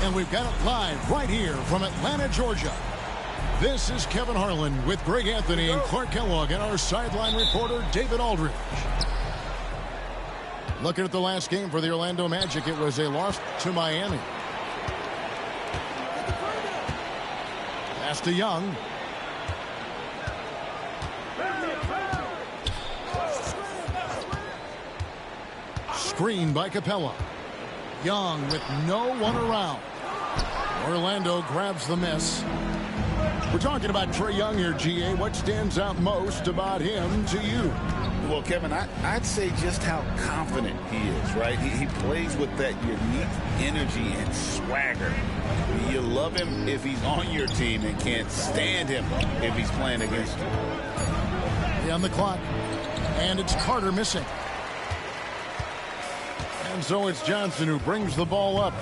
And we've got it live right here from Atlanta, Georgia. This is Kevin Harlan with Greg Anthony and Clark Kellogg and our sideline reporter, David Aldridge. Looking at the last game for the Orlando Magic, it was a loss to Miami. Pass to Young. Screen by Capella. Young with no one around. Orlando grabs the miss. We're talking about Trae Young here, GA. What stands out most about him to you? Well, Kevin, I'd say just how confident he is, right? He plays with that unique energy and swagger. You love him if he's on your team and can't stand him if he's playing against you. On the clock. And it's Carter missing. And so it's Johnson who brings the ball up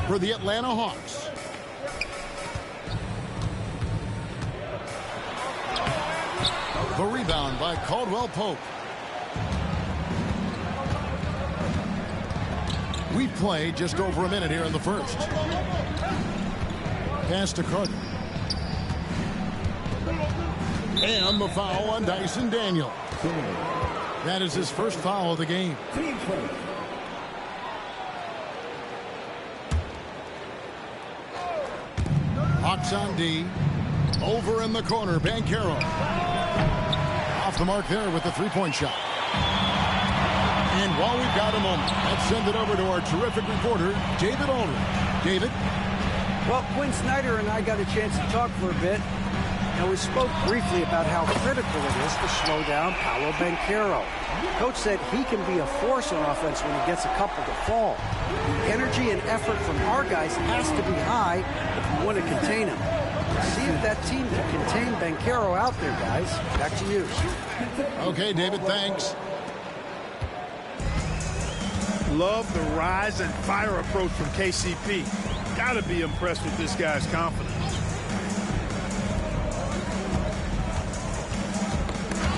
for the Atlanta Hawks. The rebound by Caldwell Pope. We play just over a minute here in the first. Pass to Carter. And the foul on Dyson Daniel. That is his first foul of the game. Hawks on D. Over in the corner, Banchero. Off the mark there with the three-point shot. And while we've got a moment, let's send it over to our terrific reporter, David Aldridge. David? Well, Quinn Snyder and I got a chance to talk for a bit. And we spoke briefly about how critical it is to slow down Paolo Banchero. Coach said he can be a force on offense when he gets a couple to fall. The energy and effort from our guys has to be high if we want to contain him. See if that team can contain Banchero out there, guys. Back to you. Okay, David, thanks. Love the rise and fire approach from KCP. Got to be impressed with this guy's confidence.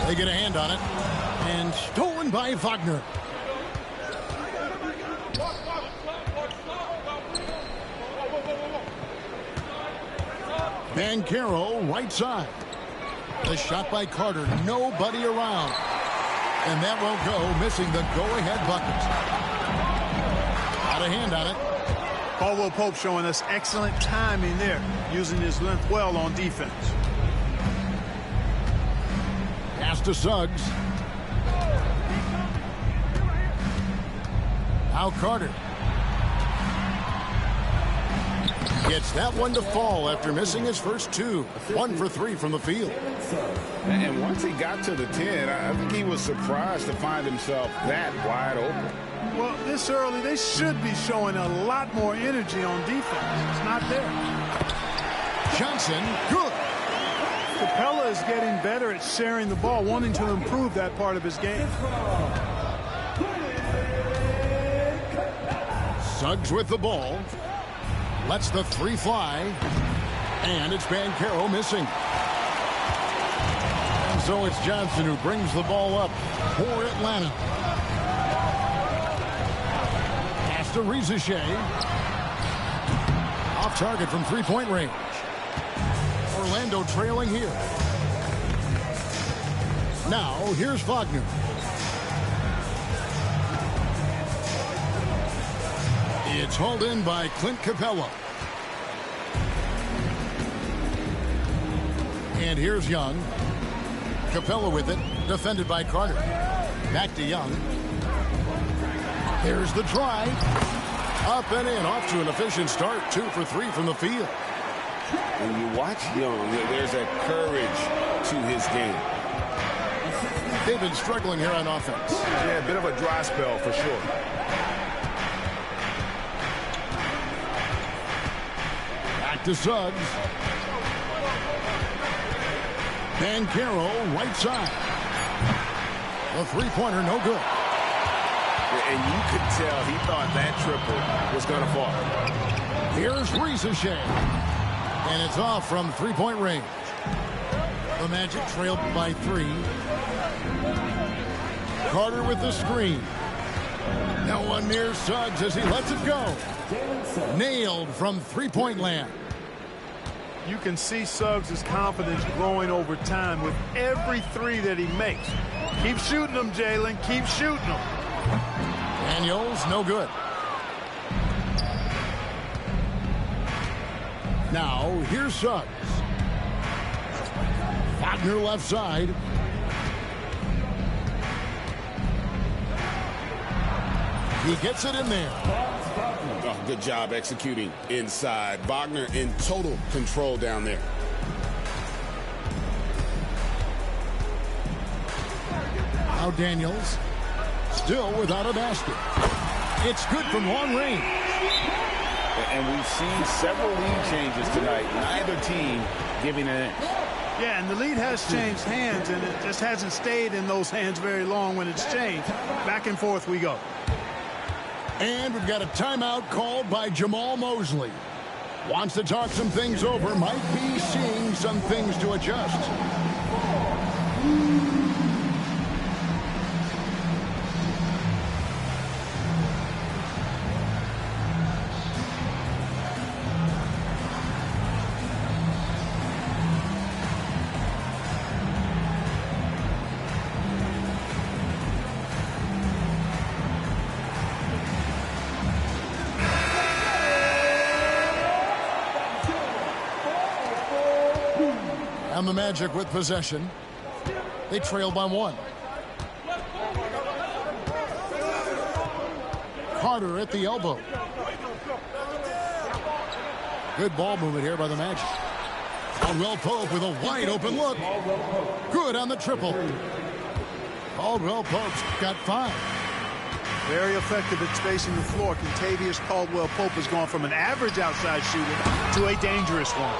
They get a hand on it. And stolen by Wagner. Banchero, right side. The shot by Carter. Nobody around. And that won't go, missing the go-ahead bucket. Got a hand on it. Caldwell Pope showing us excellent timing there, using his length well on defense. Pass to Suggs. Now Carter. Gets that one to fall after missing his first two. 1 for 3 from the field. And once he got to the 10, I think he was surprised to find himself that wide open. Well, this early, they should be showing a lot more energy on defense. It's not there. Johnson, good. Capella is getting better at sharing the ball, wanting to improve that part of his game. Suggs with the ball. Lets the three fly. And it's Banchero missing. And so it's Johnson who brings the ball up for Atlanta. Pass to Rizachet. Off target from three-point range. Orlando trailing here. Now, here's Wagner. It's hauled in by Clint Capella. And here's Young. Capella with it, defended by Carter. Back to Young. Here's the drive. Up and in, off to an efficient start. 2 for 3 from the field. When you watch Young, there's a courage to his game. They've been struggling here on offense. Yeah, a bit of a dry spell for sure. Back to Suggs. Banchero, right side. The three-pointer, no good. And you could tell he thought that triple was going to fall. Here's Rizachet. And it's off from three-point range. The Magic trailed by 3. Carter with the screen. No one near Suggs as he lets it go. Nailed from three-point land. You can see Suggs' confidence growing over time with every three that he makes. Keep shooting them, Jalen. Keep shooting them. Daniels, no good. Now, here's Suggs. Wagner left side. He gets it in there. Oh, good job executing inside. Wagner in total control down there. Now Daniels, still without a basket. It's good from long range. And we've seen several lead changes tonight. Neither team giving an inch. Yeah, and the lead has changed hands, and it just hasn't stayed in those hands very long when it's changed. Back and forth we go. And we've got a timeout called by Jamal Mosley. Wants to talk some things over. Might be seeing some things to adjust. And the Magic with possession. They trail by one. Carter at the elbow. Good ball movement here by the Magic. Caldwell Pope with a wide open look. Good on the triple. Caldwell Pope's got 5. Very effective at spacing the floor. Kentavious Caldwell-Pope has gone from an average outside shooter to a dangerous one.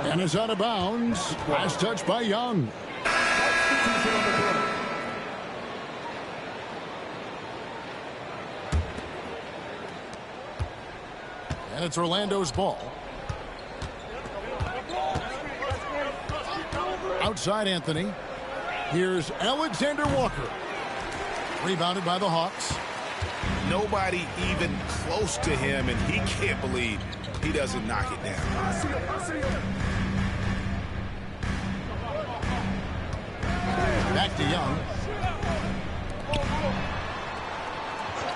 And is out of bounds. Last touch by Young. And it's Orlando's ball. Outside Anthony. Here's Alexander Walker. Rebounded by the Hawks. Nobody even close to him, and he can't believe he doesn't knock it down. Back to Young.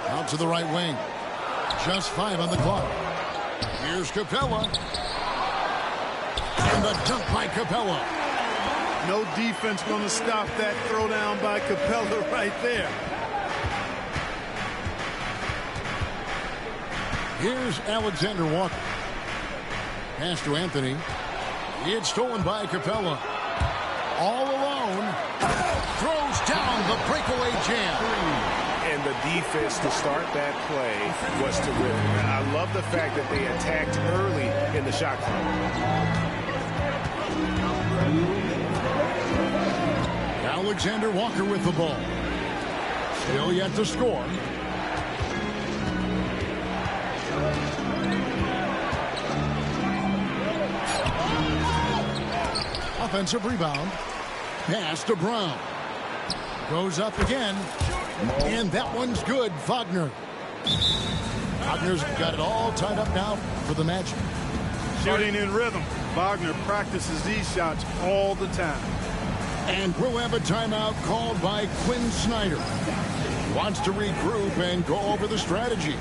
Out to the right wing. Just 5 on the clock. Here's Capella. And the dunk by Capella. No defense going to stop that throwdown by Capella right there. Here's Alexander Walker. Pass to Anthony. It's stolen by Capella. All alone. Throws down the breakaway jam. And the defense to start that play was terrific. I love the fact that they attacked early in the shot clock. Alexander Walker with the ball. Still yet to score. Offensive rebound. Pass to Brown. Goes up again. And that one's good. Wagner. Wagner's got it all tied up now for the Magic. Shooting in rhythm. Wagner practices these shots all the time. And we'll have a timeout called by Quinn Snyder. He wants to regroup and go over the strategy.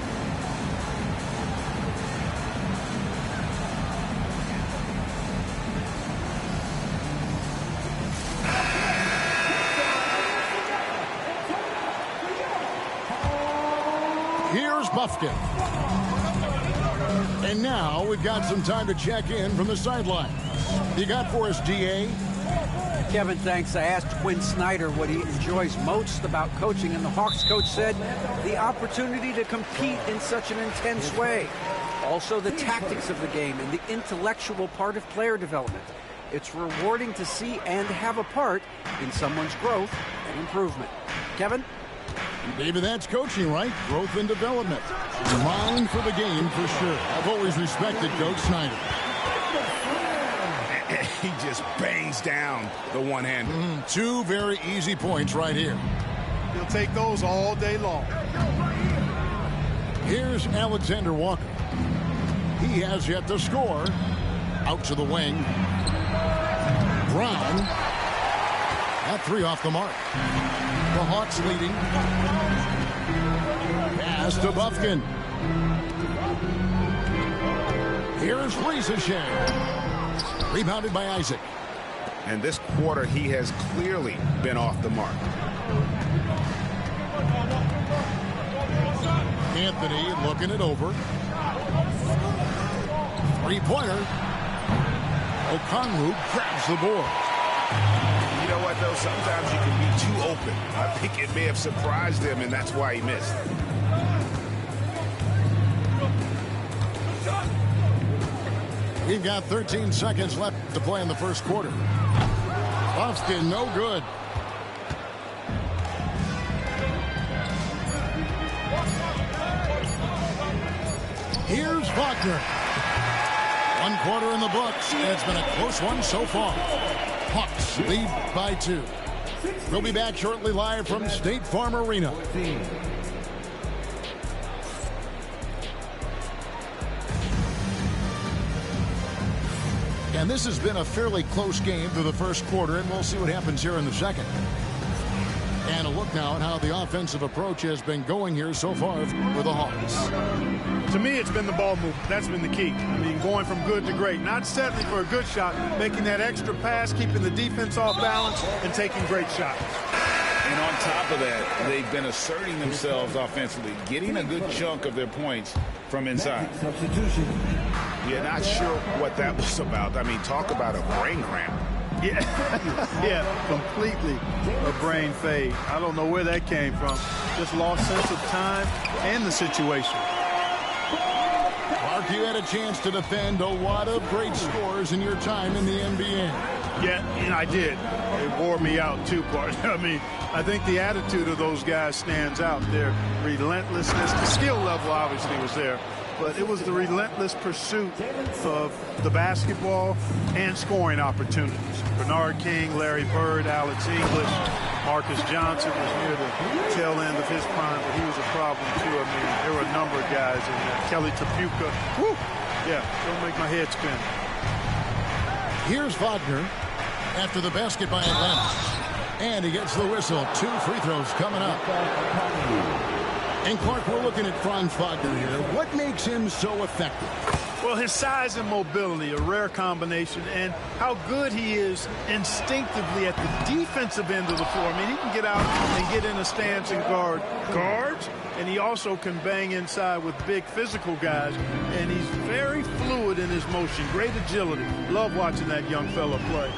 Here's Bufkin. And now we've got some time to check in from the sideline. You got for us, D.A.? Kevin, thanks. I asked Quinn Snyder what he enjoys most about coaching, and the Hawks coach said the opportunity to compete in such an intense way. Also, the tactics of the game and the intellectual part of player development. It's rewarding to see and have a part in someone's growth and improvement. Kevin? Maybe that's coaching, right? Growth and development. Mind for the game for sure. I've always respected Coach Snyder. He just bangs down the one-hander. 2 very easy points right here. He'll take those all day long. Here's Alexander Walker. He has yet to score. Out to the wing. Brown. That three off the mark. The Hawks leading. Pass to Bufkin. Here's Riesesheim. Rebounded by Isaac. And this quarter, he has clearly been off the mark. Anthony looking it over. Three-pointer. Okongwu grabs the board. You know what, though? Sometimes you can be too open. I think it may have surprised him, and that's why he missed. We've got 13 seconds left to play in the first quarter. Bufkin, no good. Here's Wagner. One quarter in the books. It's been a close one so far. Hawks lead by 2. We'll be back shortly live from State Farm Arena. And this has been a fairly close game through the first quarter, and we'll see what happens here in the second. And a look now at how the offensive approach has been going here so far for the Hawks. To me, it's been the ball movement. That's been the key. I mean, going from good to great. Not settling for a good shot, making that extra pass, keeping the defense off balance, and taking great shots. And on top of that, they've been asserting themselves offensively, getting a good chunk of their points from inside. Substitution. Yeah, not sure what that was about. I mean, talk about a brain cramp. Yeah, yeah, completely a brain fade. I don't know where that came from. Just lost sense of time and the situation. Mark, you had a chance to defend a lot of great scores in your time in the NBA. Yeah, and I did. It wore me out too, Bart. I mean, I think the attitude of those guys stands out. Their relentlessness, the skill level obviously was there, but it was the relentless pursuit of the basketball and scoring opportunities. Bernard King, Larry Bird, Alex English, Marcus Johnson was near the tail end of his prime, but he was a problem too. I mean, there were a number of guys in there. Kelly Tripucka. Whew. Yeah, don't make my head spin. Here's Wagner after the basket by Atlanta. And he gets the whistle. 2 free throws coming up. And Clark, we're looking at Franz Wagner here. What makes him so effective? Well, his size and mobility, a rare combination, and how good he is instinctively at the defensive end of the floor. I mean, he can get out and get in a stance and guard guards, and he also can bang inside with big physical guys, and he's very fluid in his motion, great agility. Love watching that young fella play.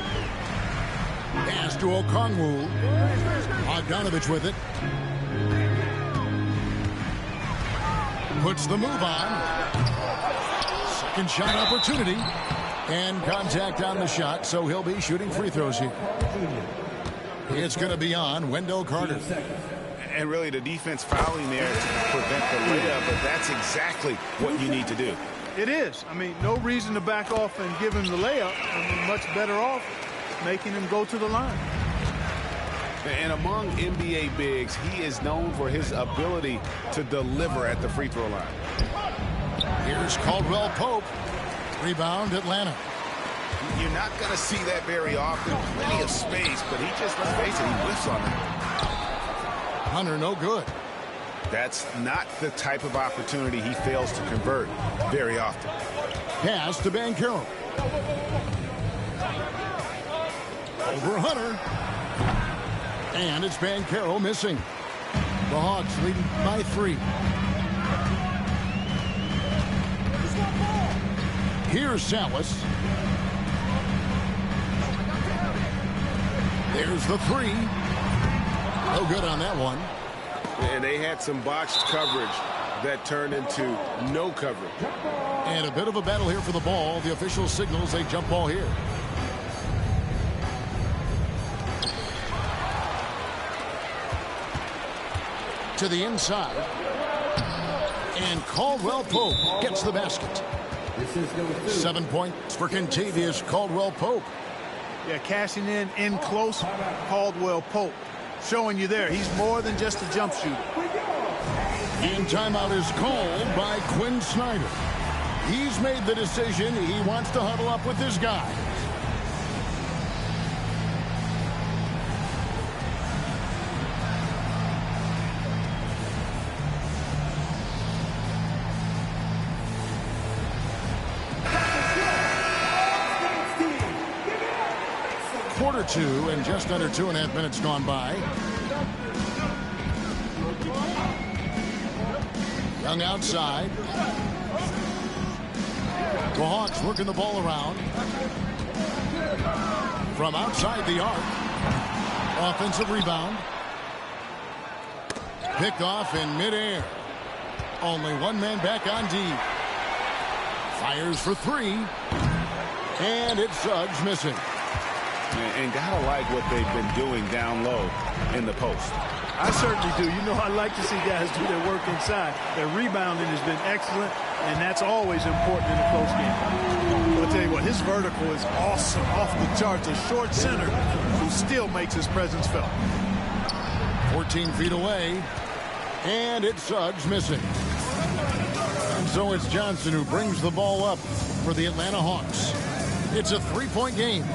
Pass to Okongwu. Bogdanovich with it. Puts the move on. Second shot opportunity. And contact on the shot, so he'll be shooting free throws here. It's going to be on Wendell Carter. And really, the defense fouling there to prevent the layup, but that's exactly what you need to do. It is. I mean, no reason to back off and give him the layup. I mean, much better off making him go to the line. And among NBA bigs, he is known for his ability to deliver at the free throw line. Here's Caldwell Pope. Rebound, Atlanta. You're not going to see that very often. Plenty of space, but he just, let's face it, he whiffs on it. Hunter, no good. That's not the type of opportunity he fails to convert very often. Pass to Banchero. Over Hunter. And it's Banchero missing. The Hawks leading by 3. Here's Salas. There's the 3. No good on that one. And they had some botched coverage that turned into no coverage. And a bit of a battle here for the ball. The official signals a jump ball here. To the inside. And Caldwell Pope gets the basket. 7 points for Kentavious Caldwell Pope. Yeah, cashing in close, Caldwell Pope. showing you there. He's more than just a jump shooter. And timeout is called by Quinn Snyder. He's made the decision. He wants to huddle up with his guys. Quarter two and just under 2.5 minutes gone by. Young outside. The Hawks working the ball around. From outside the arc. Offensive rebound. Picked off in midair. Only one man back on D. Fires for three. And it's Suggs missing. And gotta like what they've been doing down low in the post. I certainly do. You know, I like to see guys do their work inside. Their rebounding has been excellent, and that's always important in a close game. I'll tell you what, his vertical is awesome, off the charts. A short center who still makes his presence felt. 14 feet away, and it's Suggs missing. And so it's Johnson who brings the ball up for the Atlanta Hawks. It's a three-point game.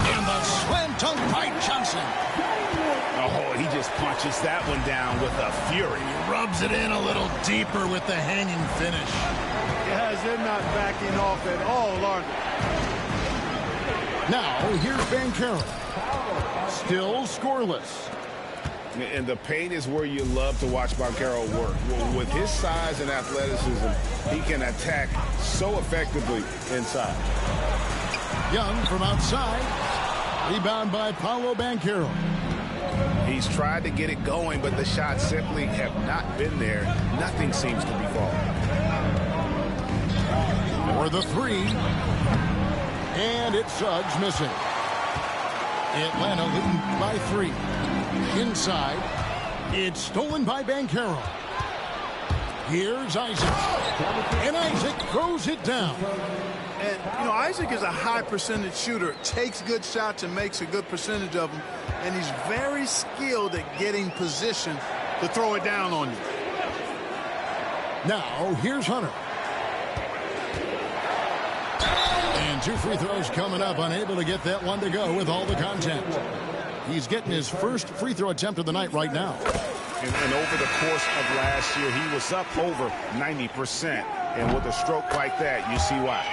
And the slam dunk by Johnson. Oh, he just punches that one down with a fury. He rubs it in a little deeper with the hanging finish. Guys, they're not backing off at all, are they? Now, here's Banchero. Still scoreless. And the paint is where you love to watch Banchero work. With his size and athleticism, he can attack so effectively inside. Young from outside. Rebound by Paolo Banchero. He's tried to get it going, but the shots simply have not been there. Nothing seems to be falling. For the three. And it's Suggs missing. Atlanta leading by 3. Inside. It's stolen by Banchero. Here's Isaac. And Isaac throws it down. And, you know, Isaac is a high percentage shooter, takes good shots and makes a good percentage of them. And he's very skilled at getting position to throw it down on you. Now, here's Hunter. And 2 free throws coming up, unable to get that one to go with all the contact. He's getting his first free throw attempt of the night right now. And over the course of last year, he was up over 90%. And with a stroke like that, you see why.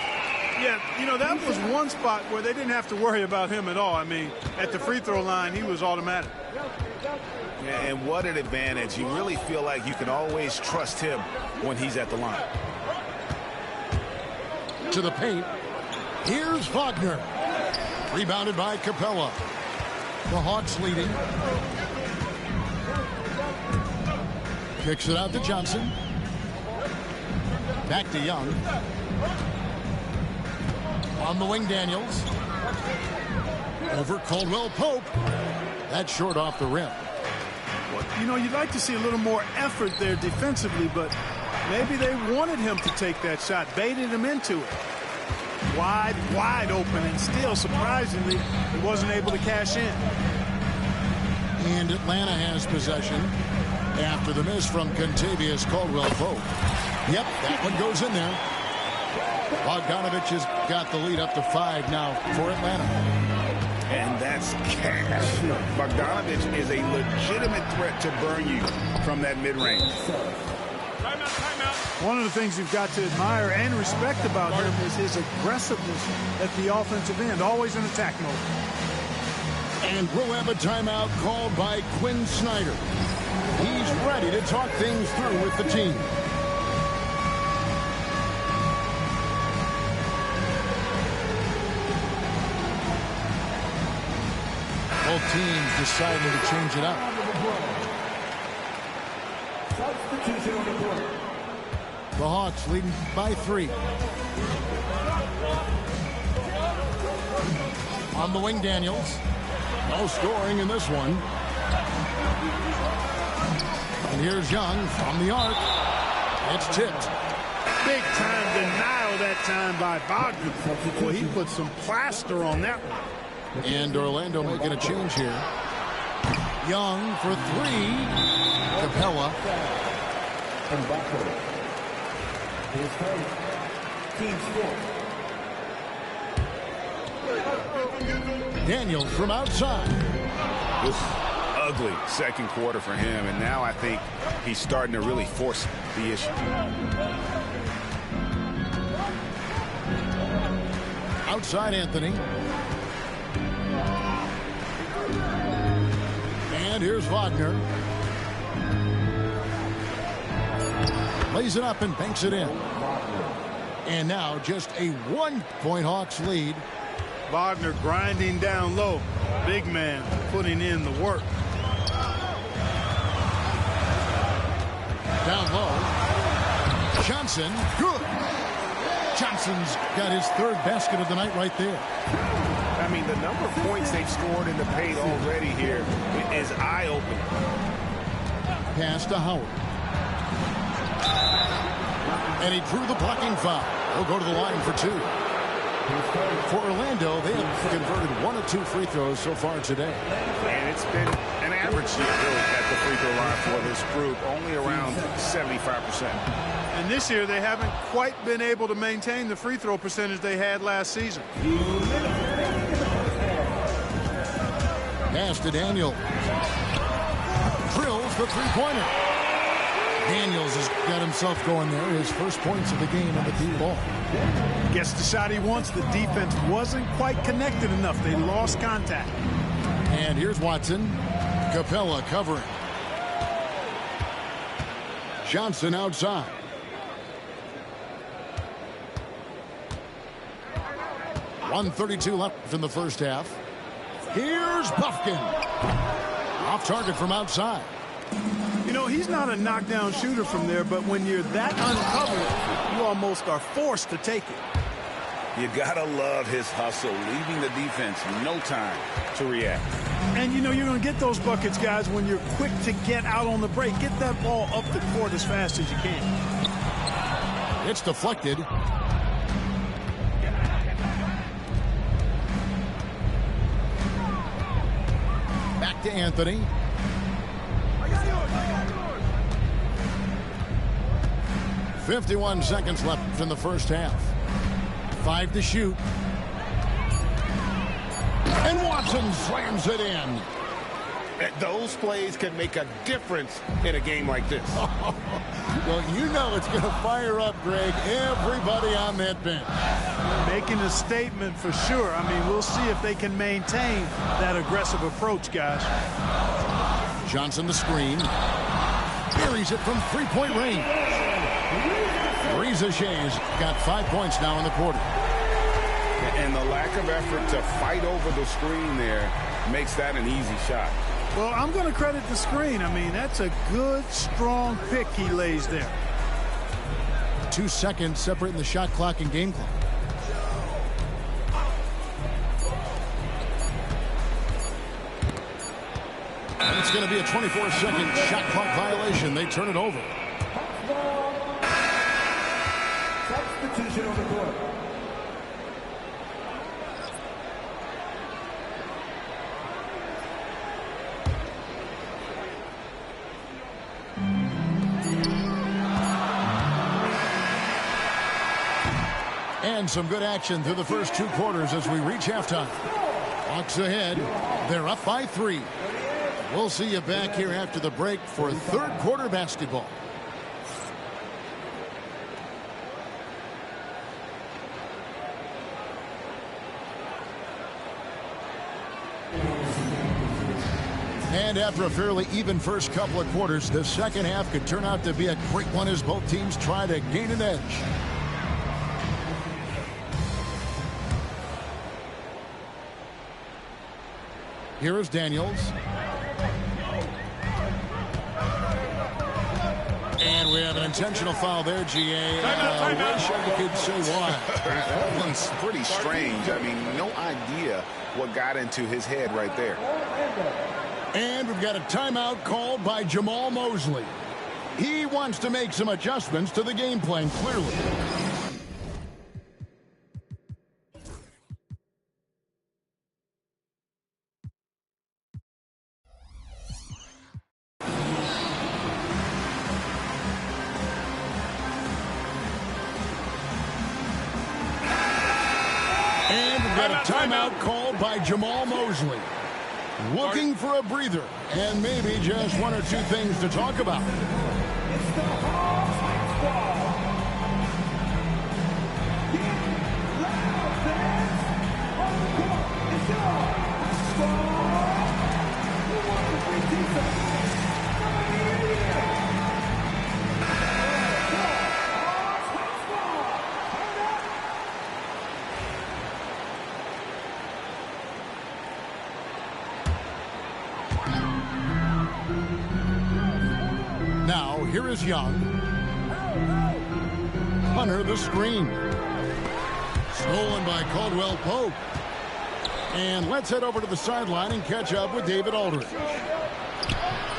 Yeah, you know, that was one spot where they didn't have to worry about him at all. I mean, at the free throw line, he was automatic. Yeah, and what an advantage. You really feel like you can always trust him when he's at the line. To the paint. Here's Wagner. Rebounded by Capella. The Hawks leading. Kicks it out to Johnson. Back to Young. On the wing, Daniels. Over Caldwell Pope. That's short off the rim. Well, you know, you'd like to see a little more effort there defensively, but maybe they wanted him to take that shot, baited him into it. Wide open, and still, surprisingly, he wasn't able to cash in. And Atlanta has possession after the miss from Contavious Caldwell Pope. Yep, that one goes in there. Bogdanovich has got the lead up to 5 now for Atlanta. And that's cash. Bogdanovich is a legitimate threat to burn you from that mid-range. One of the things you've got to admire and respect about him is his aggressiveness at the offensive end, always in attack mode. And we'll have a timeout called by Quinn Snyder. He's ready to talk things through with the team. Both teams deciding to change it up. The Hawks leading by 3. On the wing, Daniels. No scoring in this one. And here's Young from the arc. It's tipped. big time denial that time by Wagner. Well, he put some plaster on that one. And Orlando making a change here. Young for three. Capella. Daniels from outside. This ugly second quarter for him, and now I think he's starting to really force the issue. Outside Anthony. And here's Wagner. Lays it up and banks it in. And now just a 1-point Hawks lead. Wagner grinding down low. Big man putting in the work. Down low. Johnson. Good. Johnson's got his third basket of the night right there. I mean, the number of points they've scored in the paint already here is eye-opening. Pass to Howard. And he drew the blocking foul. He'll go to the line for two. For Orlando, they have converted 1 of 2 free throws so far today. And it's been an average year really at the free throw line for this group, only around 75%. And this year they haven't quite been able to maintain the free throw percentage they had last season. Pass to Daniel. Drills the three-pointer. Daniels has got himself going there. His first points of the game on the deep ball. Gets the shot he wants. The defense wasn't quite connected enough. They lost contact. And here's Watson. Capella covering. Johnson outside. .132 left in the first half. Here's Bufkin. Off target from outside. You know, he's not a knockdown shooter from there, but when you're that uncovered, you almost are forced to take it. You gotta love his hustle, leaving the defense no time to react. And you know you're going to get those buckets, guys, when you're quick to get out on the break. Get that ball up the court as fast as you can. It's deflected. Back to Anthony. I got yours. 51 seconds left in the first half. 5 to shoot. And Watson slams it in. Those plays can make a difference in a game like this. Well, you know it's going to fire up, Greg, everybody on that bench. Making a statement for sure. I mean, we'll see if they can maintain that aggressive approach, guys. Johnson the screen. Buries it from three-point range. Reza Shay's got 5 points now in the quarter. And the lack of effort to fight over the screen there makes that an easy shot. Well, I'm going to credit the screen. I mean, that's a good, strong pick he lays there. 2 seconds separating the shot clock and game clock. And it's going to be a 24-second shot clock violation. They turn it over. Substitution on the court. And some good action through the first 2 quarters as we reach halftime. Hawks ahead. They're up by 3. We'll see you back here after the break for third quarter basketball. And after a fairly even first couple of quarters, the second half could turn out to be a great one as both teams try to gain an edge. Here is Daniels. And we have an intentional foul there, GA. I wish I could say why. That one's pretty strange. I mean, no idea what got into his head right there. And we've got a timeout called by Jamal Mosley. He wants to make some adjustments to the game plan, clearly. And we've got a timeout called by Jamal Mosley. Looking for a breather and maybe just one or two things to talk about. It's the Hawks baseball. The loud fans on the court. It's yours. Squad. Who wants to bring these up? Somebody in here. Hawks baseball. Turn up. Now, here is Young. Hunter the screen. Stolen by Caldwell Pope. And let's head over to the sideline and catch up with David Aldridge.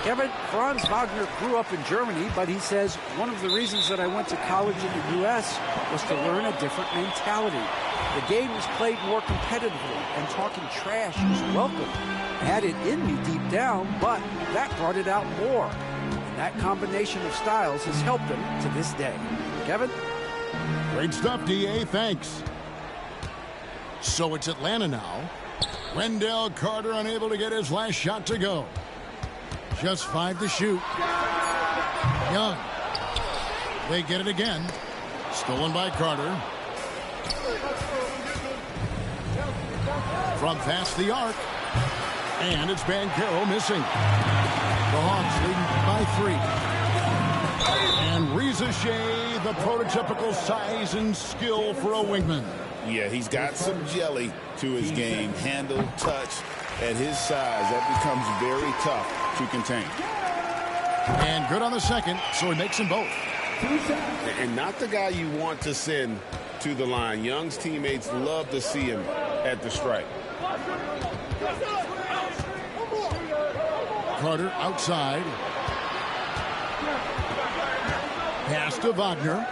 Kevin, Franz Wagner grew up in Germany, but he says one of the reasons that I went to college in the U.S. was to learn a different mentality. The game was played more competitively, and talking trash is welcome. I had it in me deep down, but that brought it out more. And that combination of styles has helped him to this day. Kevin? Great stuff, D.A. Thanks. So it's Atlanta now. Wendell Carter unable to get his last shot to go. Just 5 to shoot. Young. They get it again. Stolen by Carter. From past the arc. And it's Banchero missing. The Hawks leading by 3. And Reza Shea, the prototypical size and skill for a wingman. Yeah, he's got some jelly to his game. Handle, touch. At his size, that becomes very tough to contain. And good on the second, so he makes them both. And not the guy you want to send to the line. Young's teammates love to see him at the stripe. Carter outside. Pass to Wagner.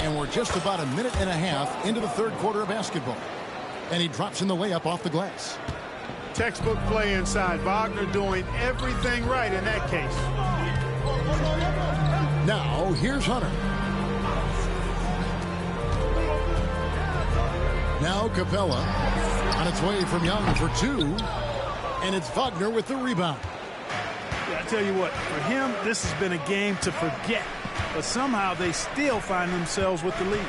And we're just about a minute and a half into the third quarter of basketball. And he drops in the layup off the glass. Textbook play inside. Wagner doing everything right in that case. Now, here's Hunter. Now Capella on its way from Young for 2. And it's Wagner with the rebound. Yeah, I tell you what, for him, this has been a game to forget. But somehow they still find themselves with the lead.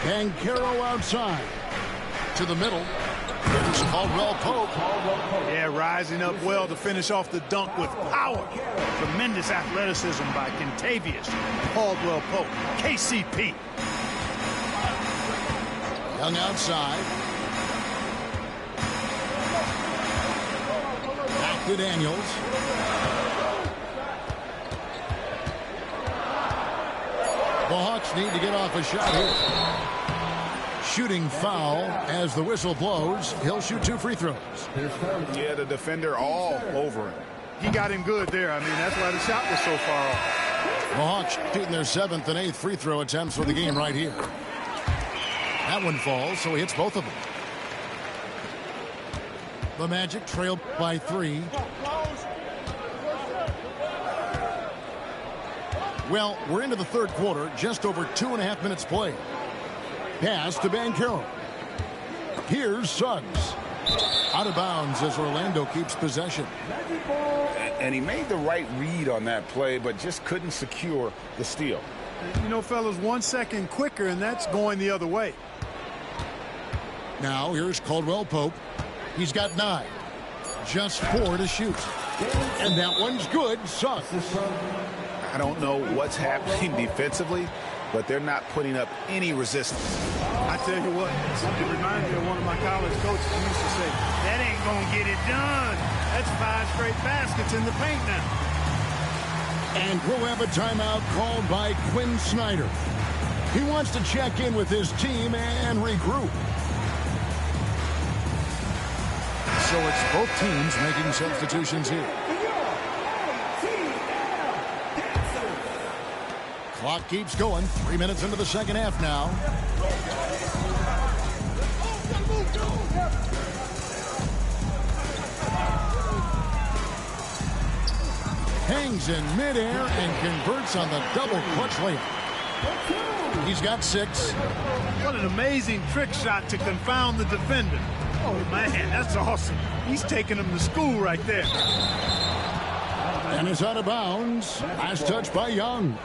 Banchero outside. To the middle. Here's Caldwell Pope. Yeah, rising up well to finish off the dunk with power. Tremendous athleticism by Kentavious Caldwell Pope. KCP. Young outside. Back to Daniels. The Hawks need to get off a shot here. Shooting foul as the whistle blows. He'll shoot 2 free throws. Yeah, the defender all over him. He got him good there. I mean, that's why the shot was so far off. The Hawks shooting their 7th and 8th free throw attempts for the game right here. That one falls, so he hits both of them. The Magic trailed by 3. Well, we're into the third quarter, just over 2.5 minutes played. Pass to Banchero. Here's Suggs. Out of bounds as Orlando keeps possession. And he made the right read on that play, but just couldn't secure the steal. You know, fellas, 1 second quicker, and that's going the other way. Now, here's Caldwell Pope. He's got 9. Just 4 to shoot. And that one's good. Suggs. I don't know what's happening defensively, but they're not putting up any resistance. I tell you what, it reminds me of one of my college coaches who used to say, that ain't going to get it done. That's 5 straight baskets in the paint now. And we'll have a timeout called by Quinn Snyder. He wants to check in with his team and regroup. So it's both teams making substitutions here. Clock keeps going. 3 minutes into the second half now. Hangs in midair and converts on the double clutch layup. He's got 6. What an amazing trick shot to confound the defender. Oh, man, that's awesome. He's taking him to school right there. And it's out of bounds. Last touch by Young.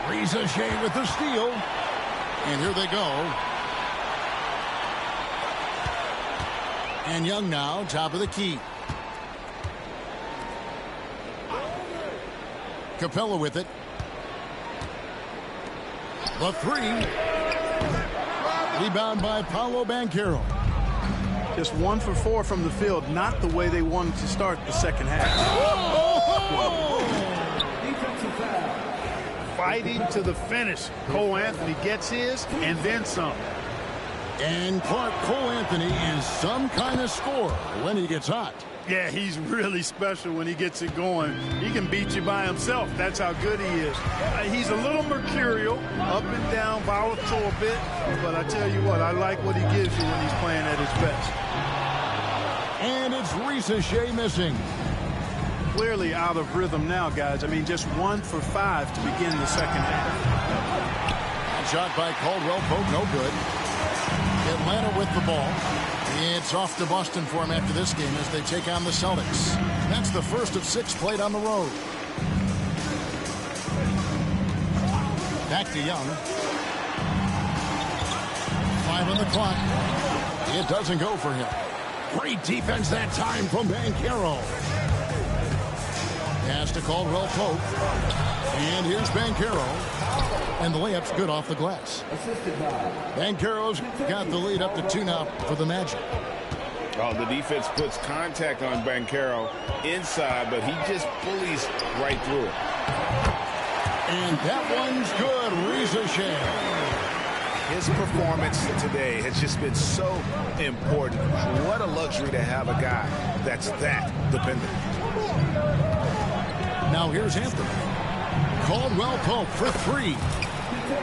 Risa Shea with the steal. And here they go. And Young now, top of the key. Capella with it. The 3. Rebound by Paolo Banchero. Just 1 for 4 from the field, not the way they wanted to start the second half. Defensive foul. Fighting to the finish. Cole Anthony gets his and then some. And Clark, Cole Anthony is some kind of scorer when he gets hot. Yeah, he's really special when he gets it going. He can beat you by himself. That's how good he is. He's a little mercurial, up and down, volatile a bit. But I tell you what, I like what he gives you when he's playing at his best. And it's Risa Shea missing. Clearly out of rhythm now, guys. I mean, just 1 for 5 to begin the second half. Shot by Caldwell Pope, no good. Atlanta with the ball. It's off to Boston for him after this game as they take on the Celtics. That's the first of 6 played on the road. Back to Young. 5 on the clock. It doesn't go for him. Great defense that time from Banchero. Pass to Caldwell Pope. And here's Banchero. And the layup's good off the glass. Banchero's got the lead up to 2 now for the Magic. Oh, the defense puts contact on Banchero inside, but he just bullies right through it. And that one's good. Risa Shea. His performance today has just been so important. What a luxury to have a guy that's that dependent. Now here's Anthony. Caldwell Pope for 3.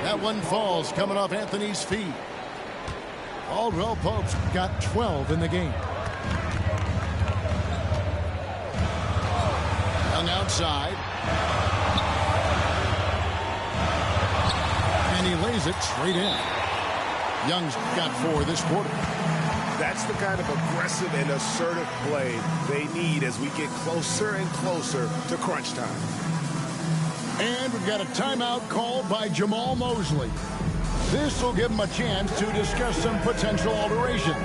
That one falls coming off Anthony's feet. Caldwell Pope's got 12 in the game. Young outside. And he lays it straight in. Young's got 4 this quarter. That's the kind of aggressive and assertive play they need as we get closer and closer to crunch time. And we've got a timeout called by Jamal Mosley. This will give him a chance to discuss some potential alterations.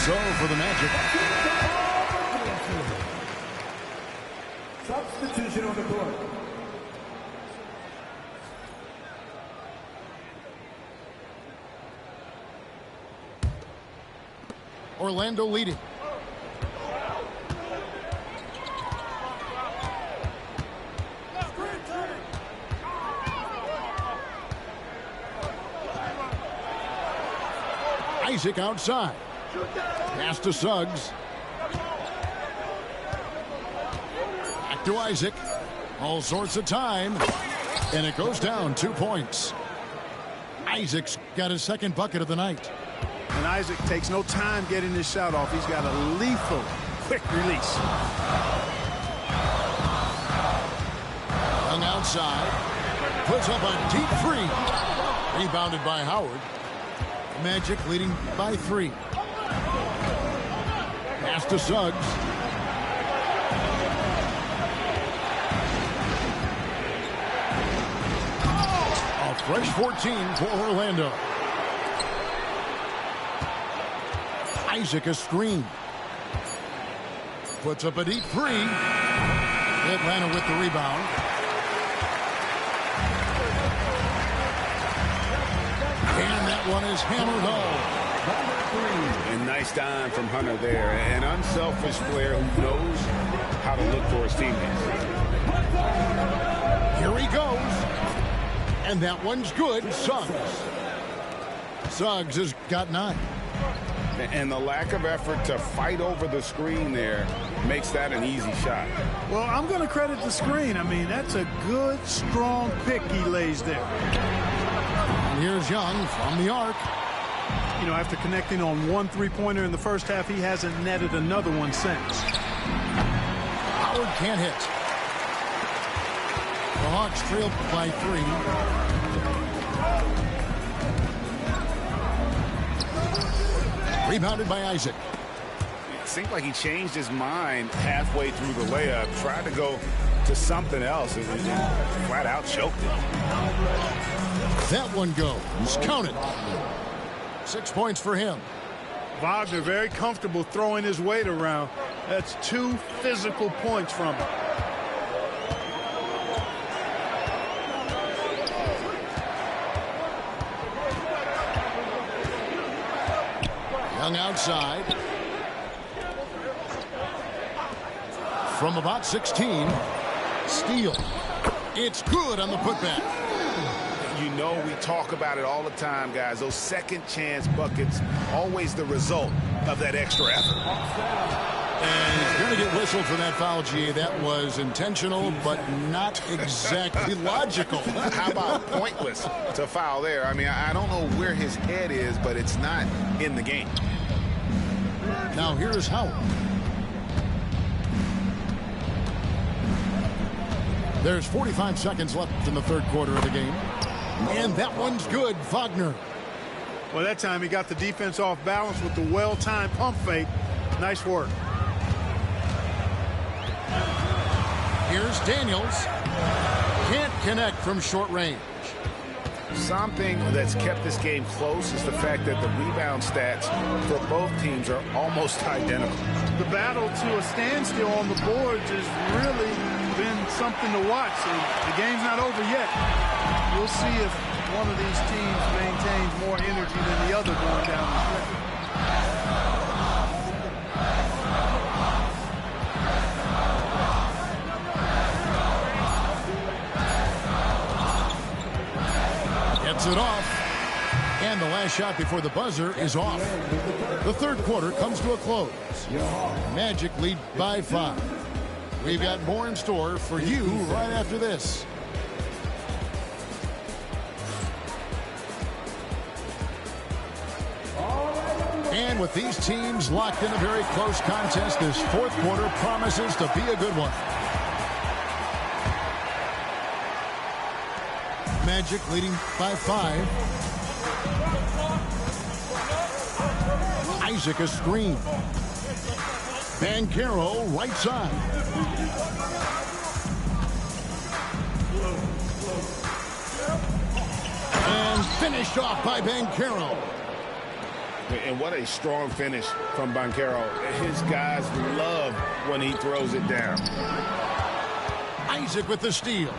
So for the Magic. Substitution on the court. Orlando leading. Isaac outside. Pass to Suggs. Back to Isaac. All sorts of time. And it goes down 2 points. Isaac's got his second bucket of the night. And Isaac takes no time getting his shot off. He's got a lethal, quick release. Young outside. Puts up a deep 3. Rebounded by Howard. Magic leading by 3. Pass to Suggs. A fresh 14 for Orlando. Isaac a screen. puts up a deep three. Atlanta with the rebound. And that one is hammered home. And nice dime from Hunter there. An unselfish player who knows how to look for his teammates. Here he goes. And that one's good. Suggs has got 9. And the lack of effort to fight over the screen there makes that an easy shot. Well, I'm going to credit the screen. I mean, that's a good, strong pick he lays there. And here's Young from the arc. You know, after connecting on 1 3-pointer in the first half, he hasn't netted another one since. Howard can't hit. The Hawks trailed by 3. Rebounded by Isaac. It seemed like he changed his mind halfway through the layup, tried to go to something else, and flat out choked it. That one goes. Count it. 6 points for him. Wagner very comfortable throwing his weight around. That's 2 physical points from him. Young outside. From about 16. Steal. It's good on the putback. You know, we talk about it all the time, guys. Those second chance buckets, always the result of that extra effort. And he's going to get whistled for that foul, G. That was intentional, but not exactly logical. How about pointless to foul there? I mean, I don't know where his head is, but it's not in the game. Now here's Howard. There's 45 seconds left in the third quarter of the game. And that one's good. Wagner. Well, that time he got the defense off balance with the well-timed pump fake. Nice work. Here's Daniels. Can't connect from short range. Something that's kept this game close is the fact that the rebound stats for both teams are almost identical. The battle to a standstill on the boards has really been something to watch. So the game's not over yet. We'll see if one of these teams maintains more energy than the other going down the stretch. Gets it off. And the last shot before the buzzer is off. The third quarter comes to a close. Magic lead by 5. We've got more in store for you right after this. And with these teams locked in a very close contest, this fourth quarter promises to be a good one. Magic leading by 5. Isaac a screen. Banchero right side. And finished off by Banchero. And what a strong finish from Banchero. His guys love when he throws it down. Isaac with the steal.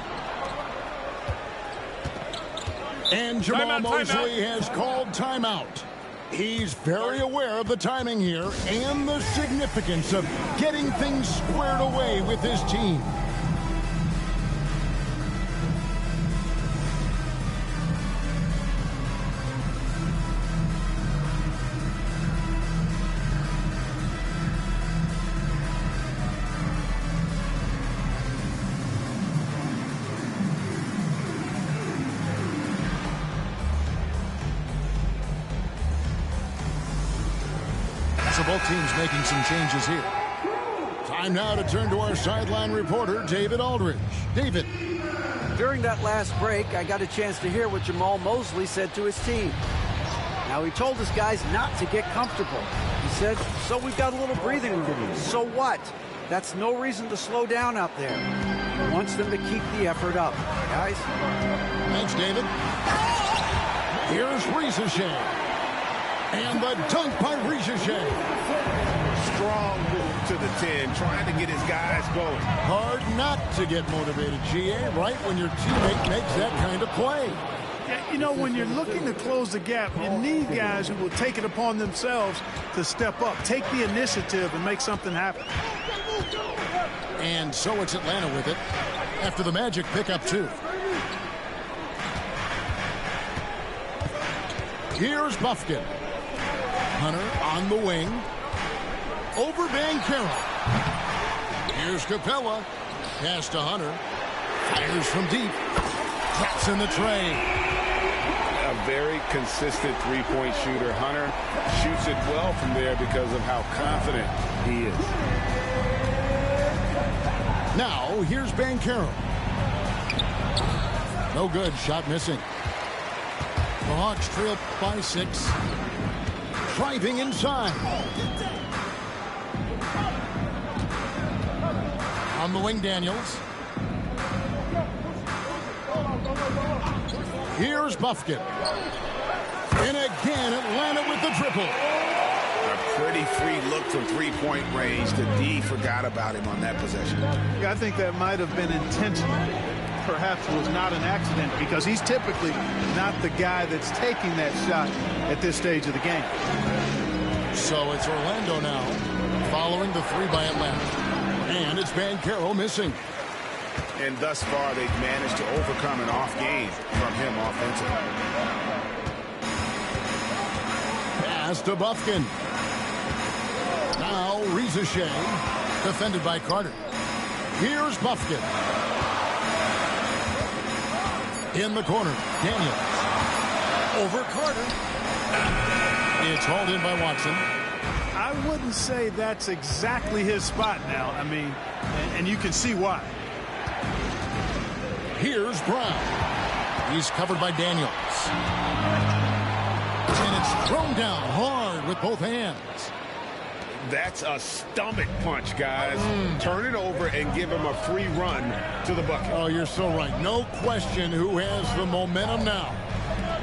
And Jamal Mosley has called timeout. He's very aware of the timing here and the significance of getting things squared away with his team. So both teams making some changes here. Time now to turn to our sideline reporter, David Aldridge. David. During that last break, I got a chance to hear what Jamal Mosley said to his team. Now, he told his guys not to get comfortable. He said, so we've got a little breathing room. So what? That's no reason to slow down out there. He wants them to keep the effort up. Guys? Thanks, David. Here's Risacher. And the dunk by Risacher. Strong to the 10, trying to get his guys going. Hard not to get motivated, GA, right when your teammate makes that kind of play. Yeah, you know, when you're looking to close the gap, you need guys who will take it upon themselves to step up, take the initiative, and make something happen. And so it's Atlanta with it after the Magic pick up 2. Here's Buffkin. Hunter on the wing. Over Banchero. Here's Capella. Pass to Hunter. Fires from deep. Drops in the tray. A very consistent three-point shooter. Hunter shoots it well from there because of how confident he is. Now, here's Banchero. No good. Shot missing. The Hawks trail by 6. Driving inside. On the wing, Daniels. Here's Buffkin. And again, Atlanta with the triple. A pretty free look from three-point range. The D forgot about him on that possession. Yeah, I think that might have been intentional. Perhaps it was not an accident because he's typically not the guy that's taking that shot at this stage of the game. So it's Orlando now, following the 3 by Atlanta. And it's Banchero missing. And thus far, they've managed to overcome an off game from him offensively. Pass to Buffkin. Now Reza Shea, defended by Carter. Here's Buffkin. In the corner, Daniels. Over Carter. It's hauled in by Watson. I wouldn't say that's exactly his spot now. I mean, and you can see why. Here's Brown. He's covered by Daniels. And it's thrown down hard with both hands. That's a stomach punch, guys. Turn it over and give him a free run to the bucket. Oh, you're so right. No question who has the momentum now.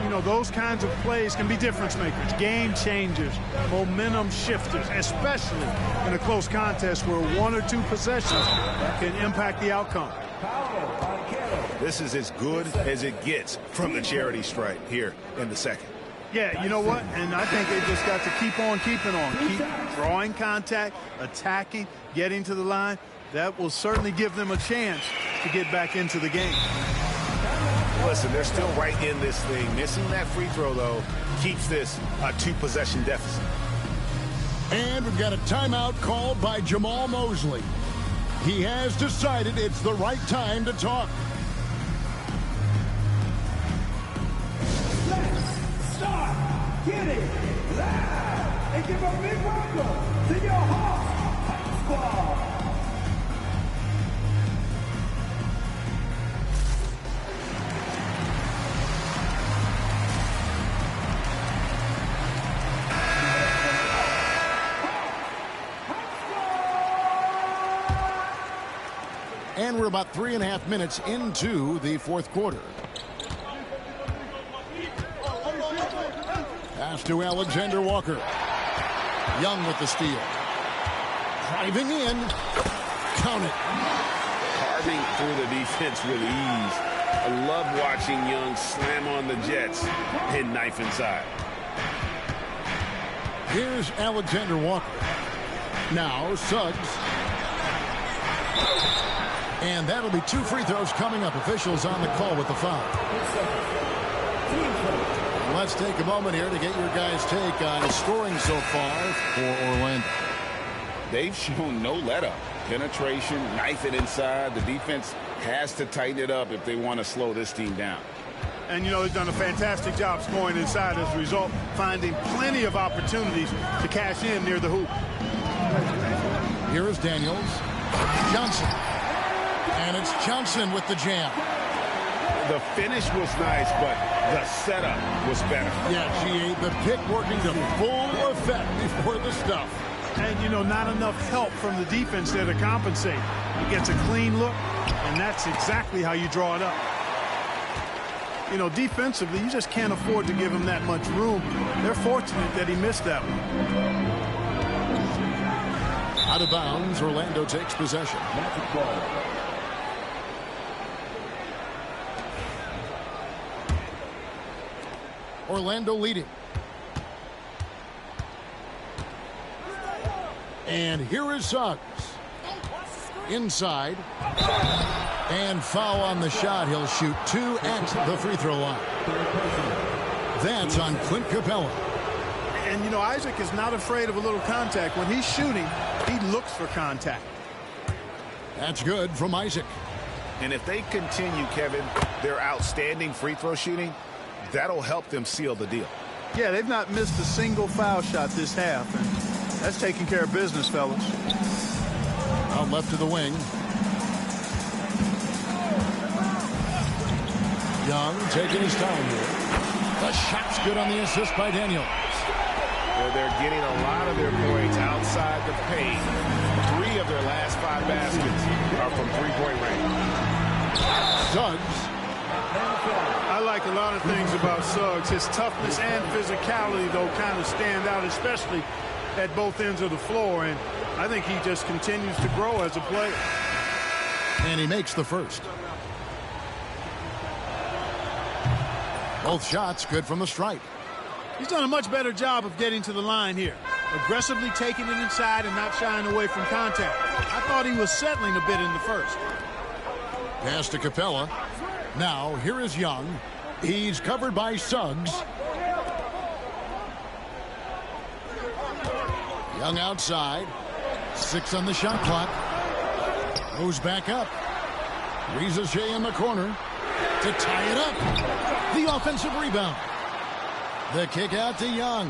You know, those kinds of plays can be difference makers, game changers, momentum shifters, especially in a close contest where 1 or 2 possessions can impact the outcome. This is as good as it gets from the charity stripe here in the second. Yeah, you know what? And I think they just got to keep on keeping on. Keep drawing contact, attacking, getting to the line. That will certainly give them a chance to get back into the game. Listen, they're still right in this thing. Missing that free throw, though, keeps this a 2-possession deficit. And we've got a timeout called by Jamal Mosley. He has decided it's the right time to talk. Let's start getting loud and give a big welcome to your Hawks Squad. And we're about 3.5 minutes into the 4th quarter. Pass to Alexander Walker. Young with the steal. Driving in. Count it. Carving through the defense with ease. I love watching Young slam on the Jets and knife inside. Here's Alexander Walker. Now Suggs. And that'll be 2 free throws coming up. Officials on the call with the foul. Let's take a moment here to get your guys' take on scoring so far for Orlando. They've shown no let-up. Penetration, knife it inside. The defense has to tighten it up if they want to slow this team down. And, you know, they've done a fantastic job scoring inside as a result, finding plenty of opportunities to cash in near the hoop. Here is Daniels. Johnson. And it's Johnson with the jam. The finish was nice, but the setup was better. Yeah, G.A., the pick working to full effect before the stuff. And, you know, not enough help from the defense there to compensate. He gets a clean look, and that's exactly how you draw it up. You know, defensively, you just can't afford to give him that much room. They're fortunate that he missed that one. Out of bounds, Orlando takes possession. Orlando leading. And here is Suggs. Inside. And foul on the shot. He'll shoot 2 at the free throw line. That's on Clint Capella. And, you know, Isaac is not afraid of a little contact. When he's shooting, he looks for contact. That's good from Isaac. And if they continue, Kevin, their outstanding free throw shooting, that'll help them seal the deal. Yeah, they've not missed a single foul shot this half. And that's taking care of business, fellas. Out left to the wing. Young taking his time here. The shot's good on the assist by Daniels. Well, they're getting a lot of their points outside the paint. 3 of their last 5 baskets are from three-point range. Suggs. I like a lot of things about Suggs. His toughness and physicality, though, kind of stand out, especially at both ends of the floor. And I think he just continues to grow as a player. And he makes the first. Both shots good from the stripe. He's done a much better job of getting to the line here. Aggressively taking it inside and not shying away from contact. I thought he was settling a bit in the first. Pass to Capella. Now, here is Young. He's covered by Suggs. Young outside. 6 on the shot clock. Goes back up. Riza in the corner to tie it up. The offensive rebound. The kick out to Young.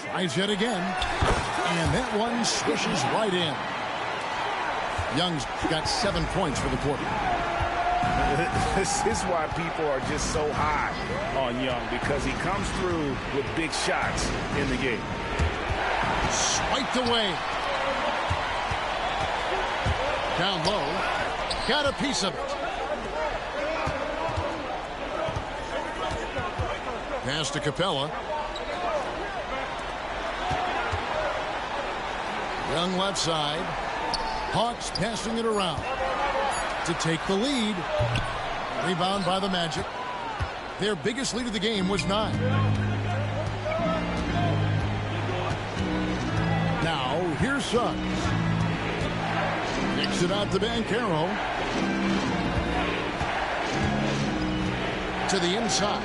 Tries yet again. And that one swishes right in. Young's got 7 points for the quarter. This is why people are just so high on Young, because he comes through with big shots in the game. Swiped away. Down low. Got a piece of it. Pass to Capella. Young left side. Hawks passing it around to take the lead. Rebound by the Magic. Their biggest lead of the game was 9. Now, here's Suggs. Kicks it out to Banchero. To the inside.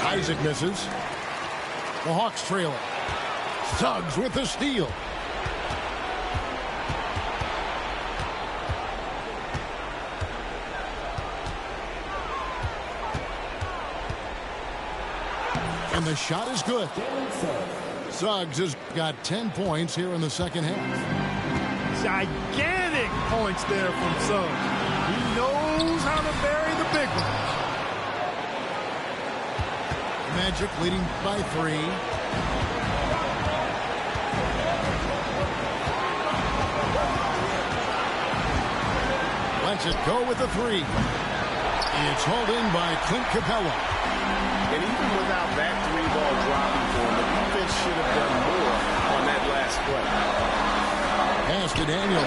Isaac misses. The Hawks trail it. Suggs with the steal. And the shot is good. Suggs has got 10 points here in the second half. Gigantic points there from Suggs. He knows how to bury the big one. Magic leading by 3. Lets it go with the 3. It's hauled in by Clint Capella. And even without that 3-ball dropping for him, the defense should have done more on that last play. Pass to Daniel.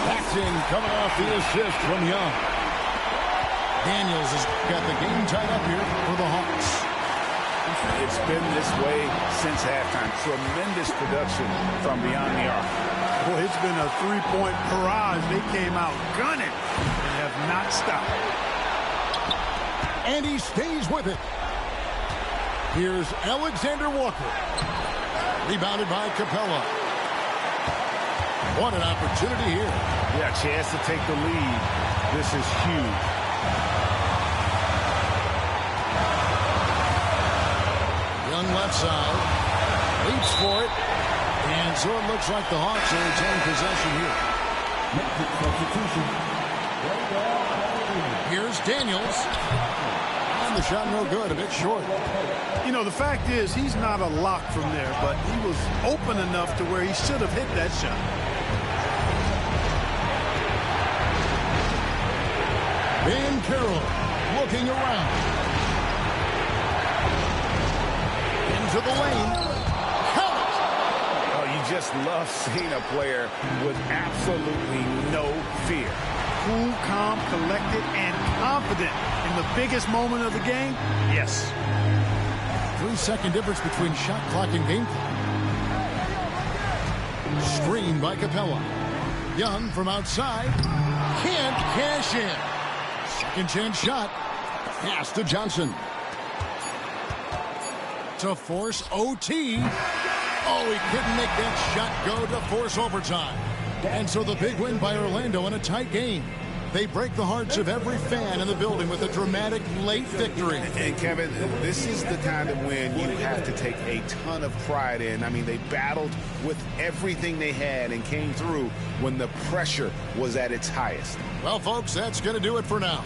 That's in, coming off the assist from Young. Daniels has got the game tied up here for the Hawks. It's been this way since halftime. Tremendous production from beyond the arc. Boy, it's been a 3-point barrage. They came out gunning and have not stopped. And he stays with it. Here's Alexander Walker. Rebounded by Capella. What an opportunity here. Yeah, chance to take the lead. This is huge. Young left side. Leaps for it. And so it looks like the Hawks will retain possession here. Here's Daniels. And the shot no good, a bit short. You know, the fact is he's not a lock from there, but he was open enough to where he should have hit that shot. Banchero looking around. the lane. Count it. Oh, you just love seeing a player with absolutely no fear. Cool, calm, collected, and confident in the biggest moment of the game. Yes. 3-second difference between shot clock and game clock. Screen by Capella. Young from outside. Can't cash in. Second chance shot. Pass to Johnson. To force OT. Oh, he couldn't make that shot go to force overtime. And so the big win by Orlando in a tight game. They break the hearts of every fan in the building with a dramatic late victory. And Kevin, this is the kind of win you have to take a ton of pride in. I mean, they battled with everything they had and came through when the pressure was at its highest. Well, folks, that's going to do it for now.